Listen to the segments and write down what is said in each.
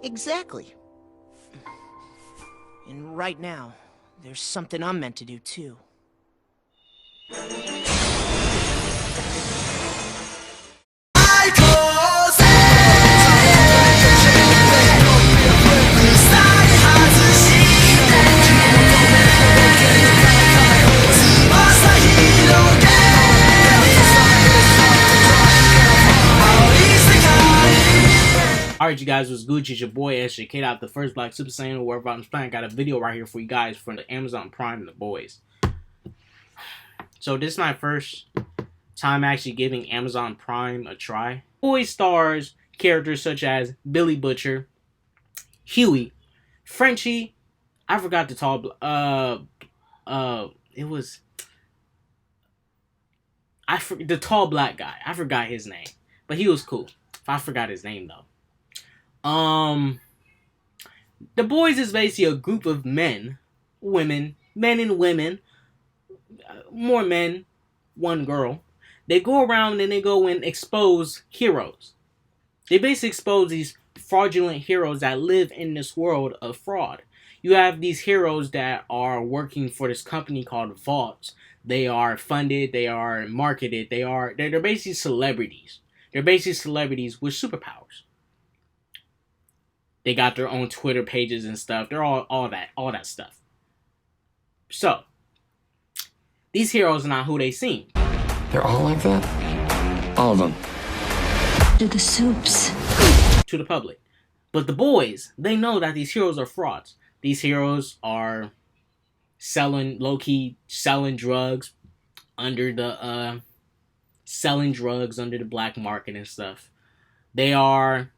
Exactly. And right now, there's something I'm meant to do too. Alright, you guys, what's good? It's your boy SJK out, the first Black Super Saiyan wherever I'm playing. Got a video right here for you guys from the Amazon Prime and the boys. So this is my first time actually giving Amazon Prime a try. Boys stars characters such as Billy Butcher, Huey, Frenchie. I forgot the tall. It was the tall black guy. I forgot his name, but he was cool. I forgot his name though. The boys is basically a group of men and women, more men, one girl. They go around and they go and expose heroes. They basically expose these fraudulent heroes that live in this world of fraud. You have these heroes that are working for this company called Vault. They are funded, they are marketed, they're basically celebrities. They're basically celebrities with superpowers. They got their own Twitter pages and stuff. They're all that stuff. So, these heroes are not who they seem. They're all like that? All of them. To the soups. To the public. But the boys, they know that these heroes are frauds. These heroes are low-key selling drugs under the black market and stuff. They are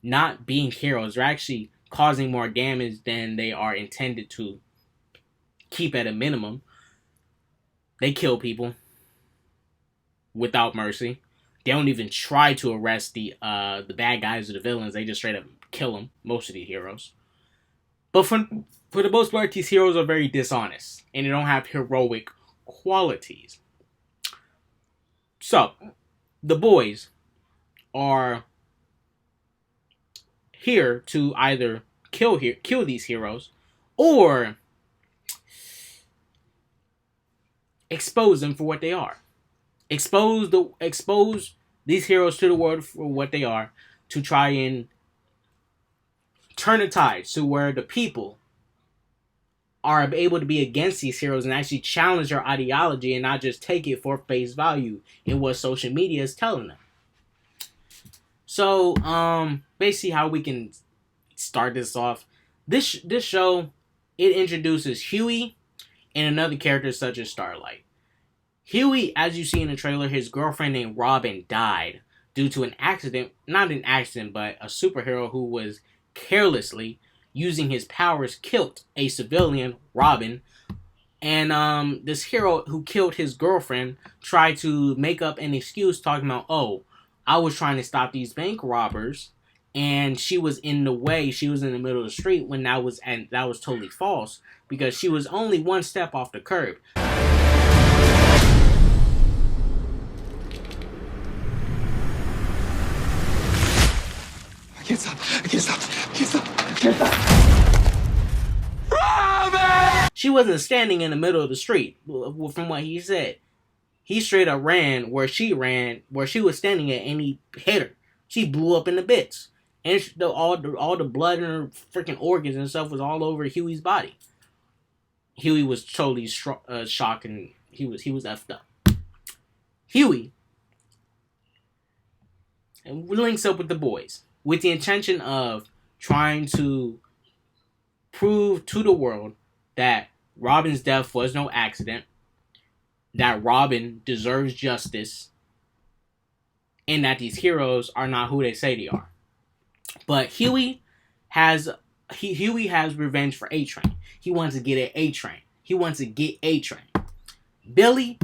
not being heroes. They're actually causing more damage than they are intended to keep at a minimum. They kill people without mercy. They don't even try to arrest the bad guys or the villains. They just straight up kill them. Most of the heroes. But for the most part, these heroes are very dishonest and they don't have heroic qualities. So, the boys are here to either kill these heroes or expose them for what they are. Expose these heroes to the world for what they are, to try and turn the tide to where the people are able to be against these heroes and actually challenge their ideology and not just take it for face value in what social media is telling them. So, basically how we can start this off. This show, it introduces Huey and another character such as Starlight. Huey, as you see in the trailer, his girlfriend named Robin died due to an accident. Not an accident, but a superhero who was carelessly using his powers killed a civilian, Robin. And this hero who killed his girlfriend tried to make up an excuse talking about, oh, I was trying to stop these bank robbers and she was in the way. She was in the middle of the street when that was totally false because she was only one step off the curb. I can't stop. Robin! She wasn't standing in the middle of the street, from what he said. He straight up ran where she was standing at, and he hit her. She blew up into bits. And all the blood in her freaking organs and stuff was all over Huey's body. Huey was totally shocked, and he was effed up. Huey links up with the boys with the intention of trying to prove to the world that Robin's death was no accident, that Robin deserves justice, and that these heroes are not who they say they are. But Huey has revenge for A-Train. He wants to get at A-Train. Billy,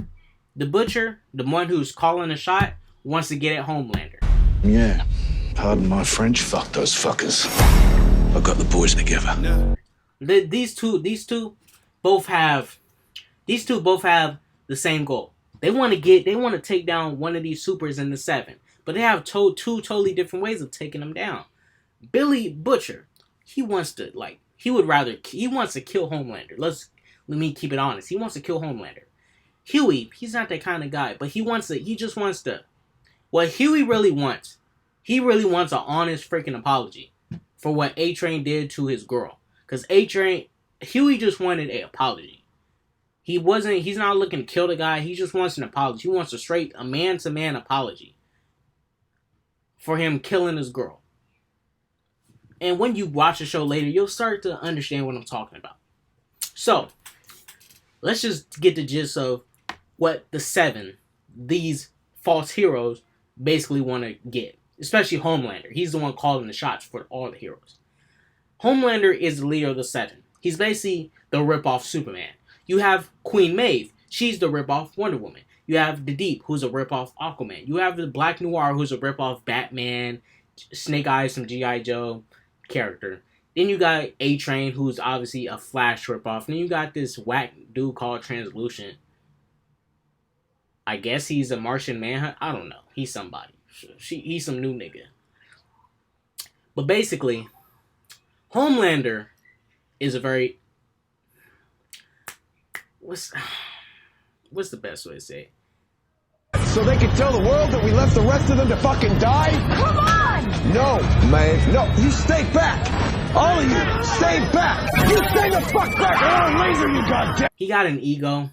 the butcher, the one who's calling the shot, wants to get at Homelander. Yeah, pardon my French, fuck those fuckers. I got the boys together. No. These two both have the same goal. They want to take down one of these supers in the 7, but they have two totally different ways of taking them down. Billy Butcher, he wants to he wants to kill Homelander. Let me keep it honest. He wants to kill Homelander. Huey, he's not that kind of guy, but he just wants to. What Huey really wants, he really wants an honest freaking apology for what A-Train did to his girl. Because Huey just wanted an apology. He's not looking to kill the guy. He just wants an apology. He wants a man-to-man apology for him killing his girl. And when you watch the show later, you'll start to understand what I'm talking about. So, let's just get the gist of what the 7, these false heroes, basically want to get. Especially Homelander. He's the one calling the shots for all the heroes. Homelander is the leader of the 7. He's basically the rip-off Superman. You have Queen Maeve. She's the rip-off Wonder Woman. You have the Deep, who's a rip-off Aquaman. You have the Black Noir, who's a rip-off Batman, Snake Eyes from G.I. Joe character. Then you got A-Train, who's obviously a Flash rip-off. Then you got this whack dude called Translucent. I guess he's a Martian Manhunt. I don't know. He's somebody. He's some new nigga. But basically, Homelander is a very... What's the best way to say it? So they can tell the world that we left the rest of them to fucking die? Come on! No, man. No, you stay back. All of you, stay back. You stay the fuck back or I'll laser you, goddamn. He got an ego.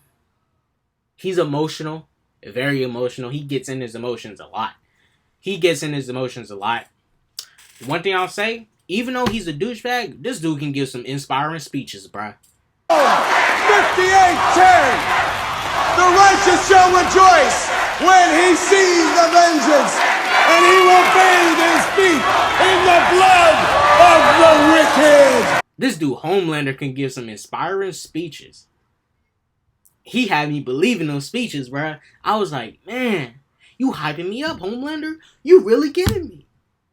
He's emotional. Very emotional. He gets in his emotions a lot. One thing I'll say, even though he's a douchebag, this dude can give some inspiring speeches, bruh. 58-10! The righteous shall rejoice when he sees the vengeance, and he will bathe his feet in the blood of the wicked! This dude, Homelander, can give some inspiring speeches. He had me believing those speeches, bruh. I was like, man, you hyping me up, Homelander? You really getting me?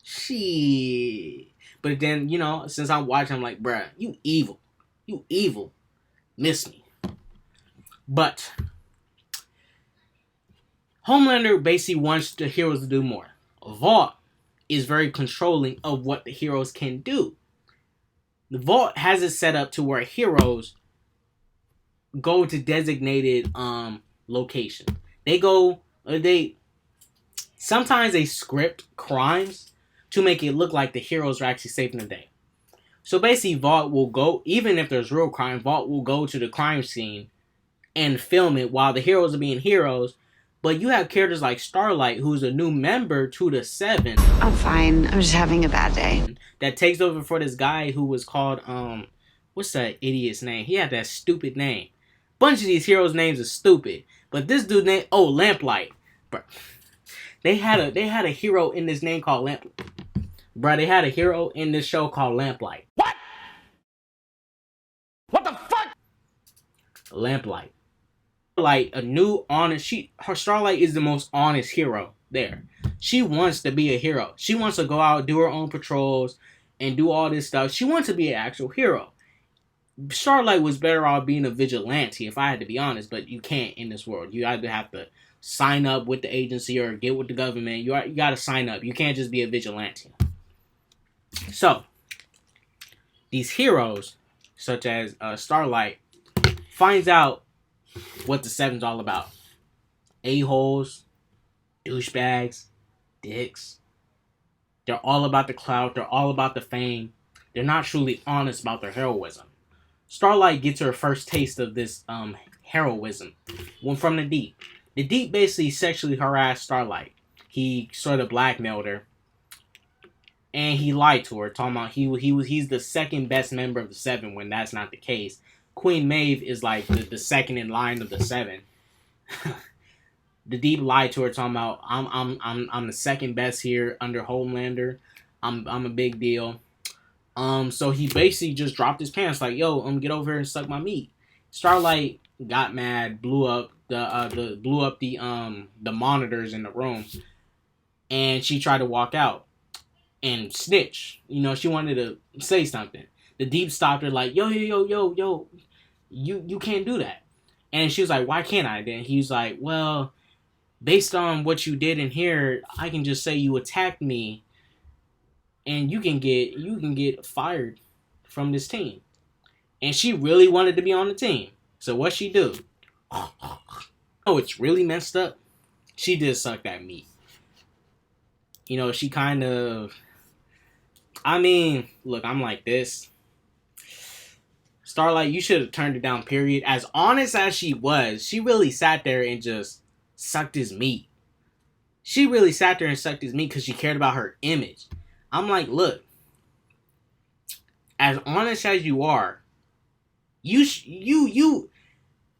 Shit. But then, since I'm watching, I'm like, bruh, you evil. You evil. Miss me. But Homelander basically wants the heroes to do more. Vought is very controlling of what the heroes can do. The Vault has it set up to where heroes go to designated locations. Sometimes they script crimes to make it look like the heroes are actually saving the day. So basically, Vault will go, even if there's real crime, Vault will go to the crime scene and film it while the heroes are being heroes. But you have characters like Starlight, who's a new member to the 7. I'm fine. I'm just having a bad day. That takes over for this guy who was called, what's that idiot's name? He had that stupid name. Bunch of these heroes' names are stupid. But this dude name, Lamplight. Bruh. They had a hero in this name called Lamplight. Bruh, they had a hero in this show called Lamplight. What? What the fuck? Lamplight. Like a new honest, Starlight is the most honest hero there. She wants to be a hero. She wants to go out, do her own patrols, and do all this stuff. She wants to be an actual hero. Starlight was better off being a vigilante, if I had to be honest, but you can't in this world. You either have to sign up with the agency or get with the government. You got to sign up. You can't just be a vigilante. So, these heroes, such as Starlight, finds out what the 7's all about. A-holes, douchebags, dicks. They're all about the clout. They're all about the fame. They're not truly honest about their heroism. Starlight gets her first taste of this heroism from the Deep. The Deep basically sexually harassed Starlight. He sort of blackmailed her. And he lied to her, talking about he's the second best member of the 7 when that's not the case. Queen Maeve is like the second in line of the 7. The Deep lied to her, talking about I'm the second best here under Homelander. I'm a big deal. So he basically just dropped his pants like, yo, get over here and suck my meat. Starlight got mad, blew up the monitors in the room, and she tried to walk out and snitch. She wanted to say something. The Deep stopped her like, yo, you can't do that. And she was like, why can't I? Then he was like, well, based on what you did in here, I can just say you attacked me and you can get fired from this team. And she really wanted to be on the team. So what she do? Oh, it's really messed up. She did suck that meat. You know, she kind of... I mean, look, I'm like this. Starlight, you should have turned it down, period. As honest as she was, she really sat there and just sucked his meat. She really sat there and sucked his meat because she cared about her image. I'm like, look, as honest as you are, you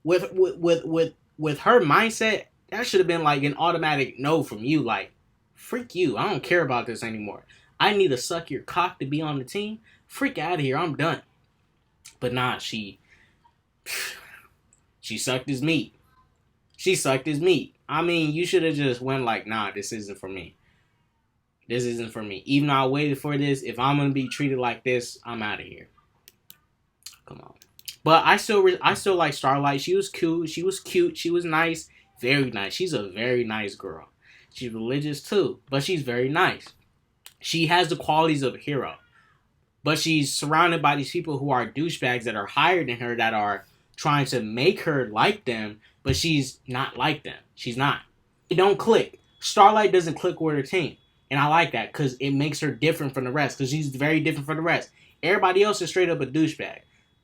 with her mindset, that should have been like an automatic no from you. Like, freak you, I don't care about this anymore. I need to suck your cock to be on the team. Freak out of here, I'm done. But nah, she sucked his meat. She sucked his meat. I mean, you should have just went like, nah, this isn't for me. This isn't for me. Even though I waited for this, if I'm going to be treated like this, I'm out of here. Come on. But I still like Starlight. She was cute. She was cute. She was nice. Very nice. She's a very nice girl. She's religious too, but she's very nice. She has the qualities of a hero. But she's surrounded by these people who are douchebags that are higher than her, that are trying to make her like them, but she's not like them. She's not. It don't click. Starlight doesn't click with her team. And I like that because it makes her different from the rest, because she's very different from the rest. Everybody else is straight up a douchebag.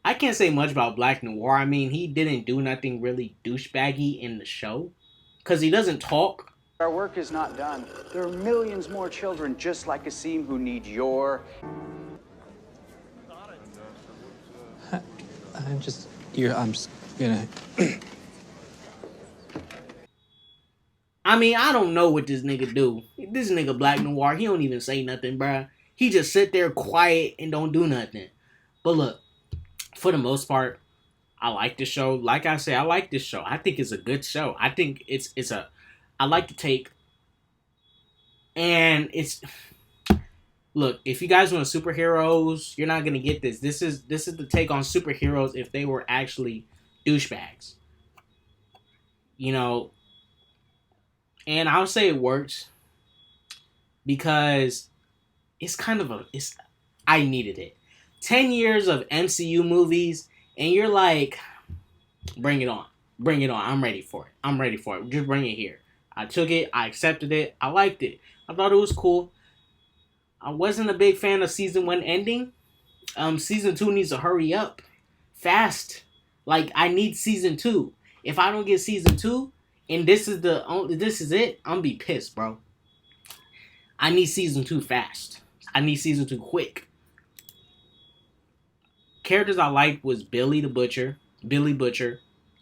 I can't say much about Black Noir. I mean, he didn't do nothing really douchebaggy in the show because he doesn't talk. Our work is not done. There are millions more children just like Asim who need your... I'm just gonna... I mean, I don't know what this nigga do. This nigga Black Noir, he don't even say nothing, bruh. He just sit there quiet and don't do nothing. But look, for the most part, I like this show. Like I said, I like this show. I think it's a good show. I think I like the take. And it's... Look, if you guys want superheroes, you're not gonna get this. This is the take on superheroes if they were actually douchebags. You know, and I would say it works because it's kind of I needed it. 10 years of MCU movies, and you're like, bring it on. Bring it on. I'm ready for it. I'm ready for it. Just bring it here. I took it. I accepted it. I liked it. I thought it was cool. I wasn't a big fan of season 1 ending. Season 2 needs to hurry up. Fast. Like, I need season 2. If I don't get season 2, and this is it, I'm gonna be pissed, bro. I need season 2 fast. I need season 2 quick. Characters I liked was Billy Butcher,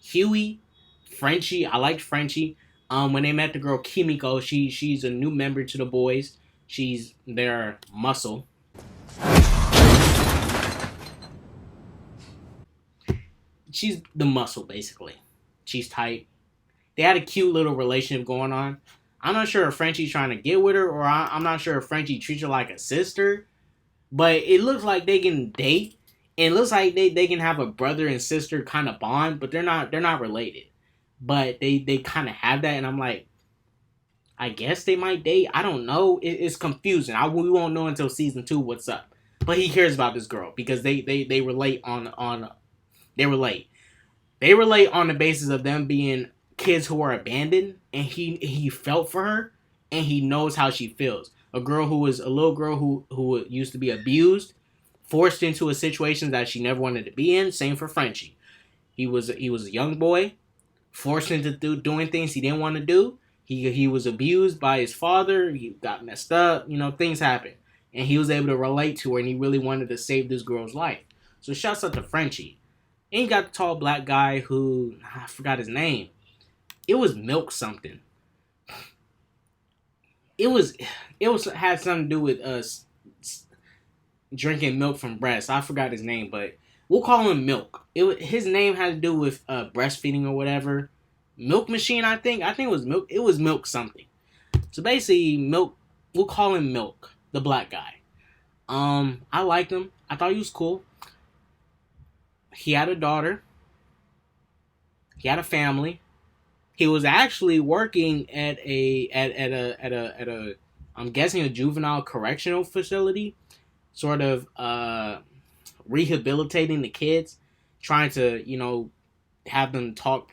Huey, Frenchie. I liked Frenchie. When they met the girl Kimiko, she's a new member to the boys. She's their muscle. She's the muscle, basically. She's tight. They had a cute little relationship going on. I'm not sure if Frenchie's trying to get with her, or I'm not sure if Frenchie treats her like a sister. But it looks like they can date. And it looks like they can have a brother and sister kind of bond, but they're not related. But they kind of have that, and I'm like, I guess they might date. I don't know. It's confusing. We won't know until season 2 what's up. But he cares about this girl because they relate on they relate. They relate on the basis of them being kids who are abandoned, and he felt for her, and he knows how she feels. A little girl who used to be abused, forced into a situation that she never wanted to be in. Same for Frenchie. He was a young boy, forced into doing things he didn't want to do. He was abused by his father. He got messed up. You know, things happen. And he was able to relate to her, and he really wanted to save this girl's life. So shouts out to Frenchie. And you got the tall black guy who, I forgot his name. It was Milk something. It had something to do with us drinking milk from breasts. I forgot his name, but we'll call him Milk. His name had to do with breastfeeding or whatever. Milk Machine, I think it was Milk. It was Milk something. So basically, Milk. We'll call him Milk, the black guy. I liked him. I thought he was cool. He had a daughter. He had a family. He was actually working at a I'm guessing a juvenile correctional facility, sort of rehabilitating the kids, trying to, you know, have them talk,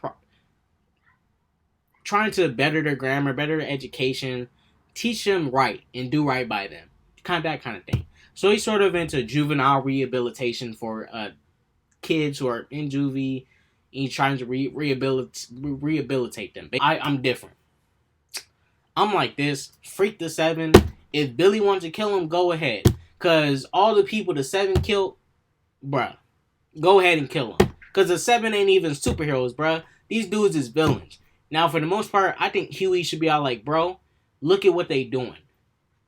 trying to better their grammar, better their education, teach them right and do right by them, that kind of thing. So he's sort of into juvenile rehabilitation for kids who are in juvie. He's trying to rehabilitate them. I'm different. I'm like this. Freak the 7. If Billy wants to kill him, go ahead. Because all the people the 7 killed, bruh, go ahead and kill them. Because the 7 ain't even superheroes, bruh. These dudes is villains. Now, for the most part, I think Huey should be out like, bro, look at what they doing.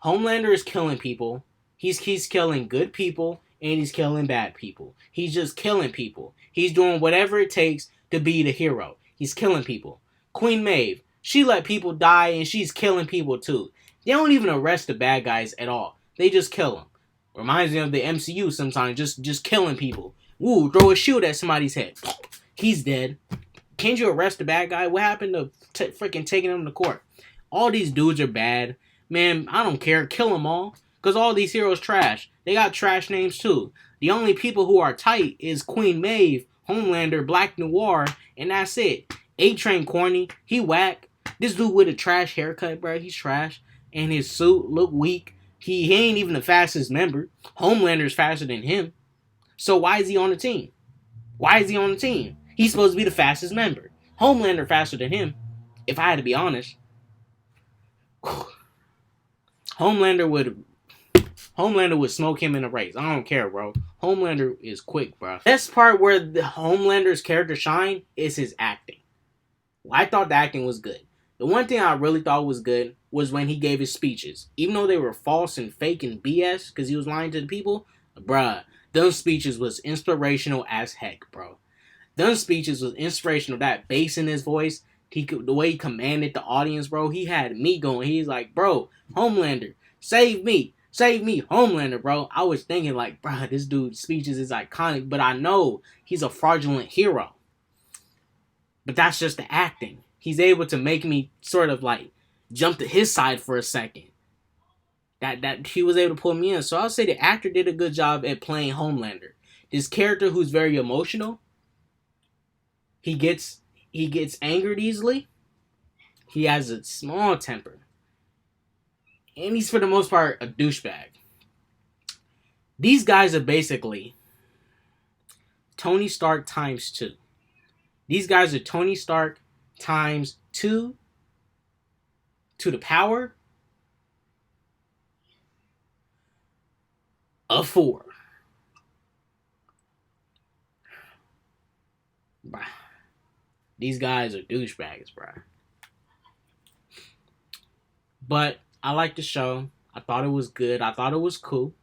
Homelander is killing people. He's killing good people, and he's killing bad people. He's just killing people. He's doing whatever it takes to be the hero. He's killing people. Queen Maeve, she let people die, and she's killing people too. They don't even arrest the bad guys at all. They just kill them. Reminds me of the MCU sometimes, just killing people. Ooh, throw a shield at somebody's head. He's dead. Can't you arrest the bad guy? What happened to freaking taking him to court? All these dudes are bad. Man, I don't care. Kill them all. Because all these heroes trash. They got trash names too. The only people who are tight is Queen Maeve, Homelander, Black Noir, and that's it. A-Train corny. He whack. This dude with a trash haircut, bro. He's trash. And his suit look weak. He ain't even the fastest member. Homelander's faster than him. So why is he on the team? Why is he on the team? He's supposed to be the fastest member. Homelander faster than him. If I had to be honest. Homelander would smoke him in a race. I don't care, bro. Homelander is quick, bro. Best part where the Homelander's character shine is his acting. I thought the acting was good. The one thing I really thought was good was when he gave his speeches. Even though they were false and fake and BS because he was lying to the people, bruh, those speeches was inspirational as heck, bro. Those speeches was inspirational. That bass in his voice, the way he commanded the audience, bro, he had me going. He's like, bro, Homelander, save me. Save me, Homelander, bro. I was thinking like, bro, this dude's speeches is iconic, but I know he's a fraudulent hero. But that's just the acting. He's able to make me sort of like jump to his side for a second. That he was able to pull me in. So I'll say the actor did a good job at playing Homelander. This character who's very emotional. He gets angered easily. He has a small temper. And he's, for the most part, a douchebag. These guys are basically Tony Stark times 2. These guys are Tony Stark times 2 to the power of 4. Bruh. These guys are douchebags, bruh. But I liked the show. I thought it was good. I thought it was cool.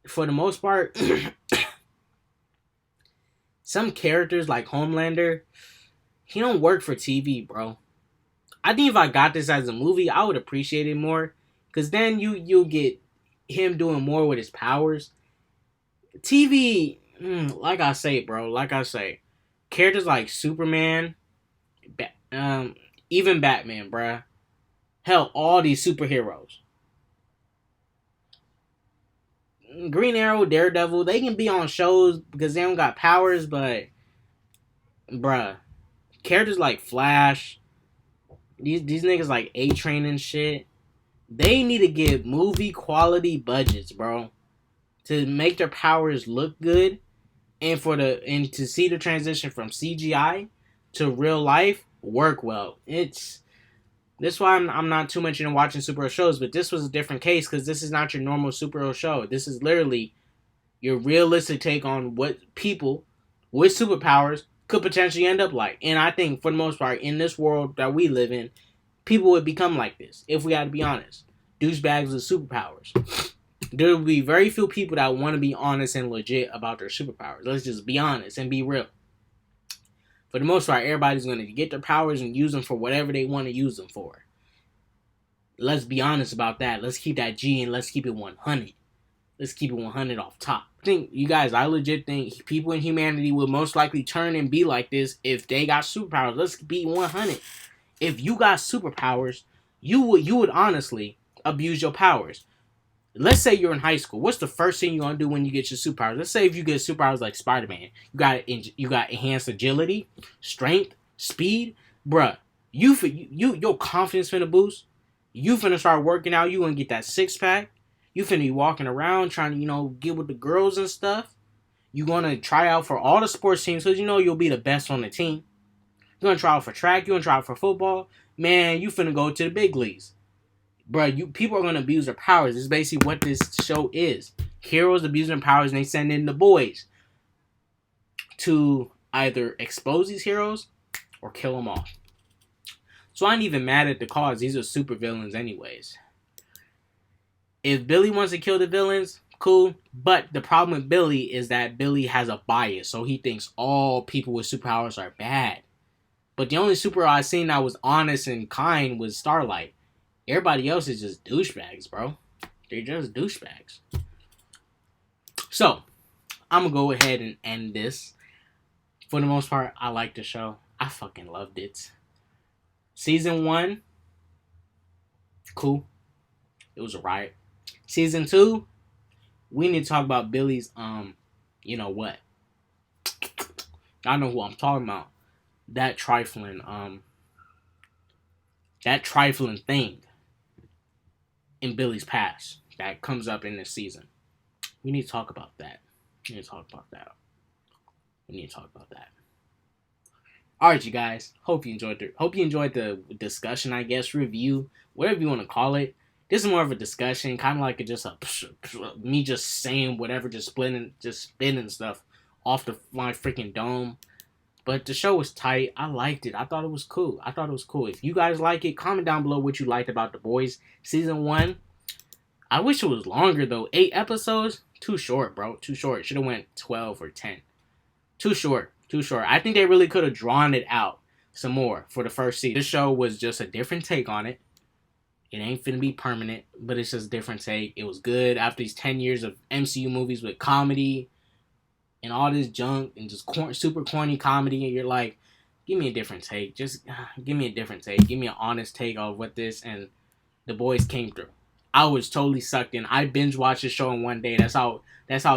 For the most part, some characters like Homelander, he don't work for TV, bro. I think if I got this as a movie, I would appreciate it more. Because then you'll get him doing more with his powers. TV, like I say, characters like Superman, even Batman, bruh. Hell, all these superheroes. Green Arrow, Daredevil, they can be on shows because they don't got powers, but bruh, characters like Flash, these niggas like A-Train and shit, they need to get movie quality budgets, bro, to make their powers look good and to see the transition from CGI to real life work well. That's why I'm not too much into watching superhero shows, but this was a different case because this is not your normal superhero show. This is literally your realistic take on what people with superpowers could potentially end up like. And I think for the most part, in this world that we live in, people would become like this, if we had to be honest. Douchebags with superpowers. There will be very few people that want to be honest and legit about their superpowers. Let's just be honest and be real. For the most part, everybody's going to get their powers and use them for whatever they want to use them for. Let's be honest about that. Let's keep that G and let's keep it 100. Let's keep it 100 off top. I legit think people in humanity will most likely turn and be like this if they got superpowers. Let's be 100. If you got superpowers, you would honestly abuse your powers. Let's say you're in high school. What's the first thing you're gonna do when you get your superpowers? Let's say if you get superpowers like Spider-Man, you got enhanced agility, strength, speed, bruh. Your confidence finna boost. You finna start working out. You gonna get that 6-pack. You finna be walking around trying to get with the girls and stuff. You gonna try out for all the sports teams because you'll be the best on the team. You're gonna try out for track. You're gonna try out for football. Man, you finna go to the big leagues. Bruh, people are gonna abuse their powers. This is basically what this show is. Heroes abusing their powers, and they send in the boys to either expose these heroes or kill them off. So I ain't even mad at the cause. These are super villains anyways. If Billy wants to kill the villains, cool. But the problem with Billy is that Billy has a bias. So he thinks all people with superpowers are bad. But the only superhero I seen that was honest and kind was Starlight. Everybody else is just douchebags, bro. They're just douchebags. So, I'm going to go ahead and end this. For the most part, I like the show. I fucking loved it. Season 1, cool. It was a riot. Season 2, we need to talk about Billy's, you know what. I know who I'm talking about. That trifling thing in Billy's past that comes up in this season. We need to talk about that. Alright, you guys. Hope you enjoyed the discussion, I guess, review, whatever you want to call it. This is more of a discussion, kind of like me just saying whatever, just spinning stuff off my freaking dome. But the show was tight. I liked it. I thought it was cool. If you guys like it, comment down below what you liked about The Boys Season 1. I wish it was longer, though. 8 episodes? Too short, bro. Too short. Should have went 12 or 10. Too short. I think they really could have drawn it out some more for the first season. This show was just a different take on it. It ain't finna be permanent, but it's just a different take. It was good after these 10 years of MCU movies with comedy and all this junk and just super corny comedy, and you're like, give me a different take. Just give me a different take. Give me an honest take of what this and The Boys came through. I was totally sucked in. I binge watched this show in one day. That's how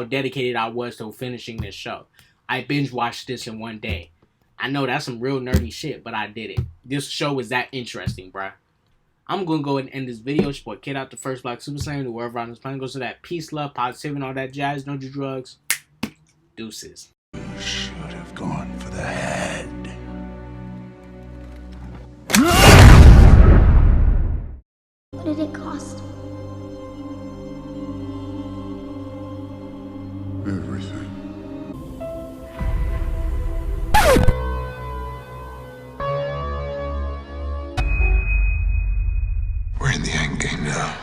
dedicated I was to finishing this show. I binge watched this in one day. I know that's some real nerdy shit, but I did it. This show was that interesting, bruh. I'm gonna go ahead and end this video. It's your boy Kid Out, the first Black Super Saiyan, wherever on this planet goes to that peace, love, positivity, and all that jazz. Don't do drugs. Deuces. Should have gone for the head. What did it cost? Everything. We're in the end game now.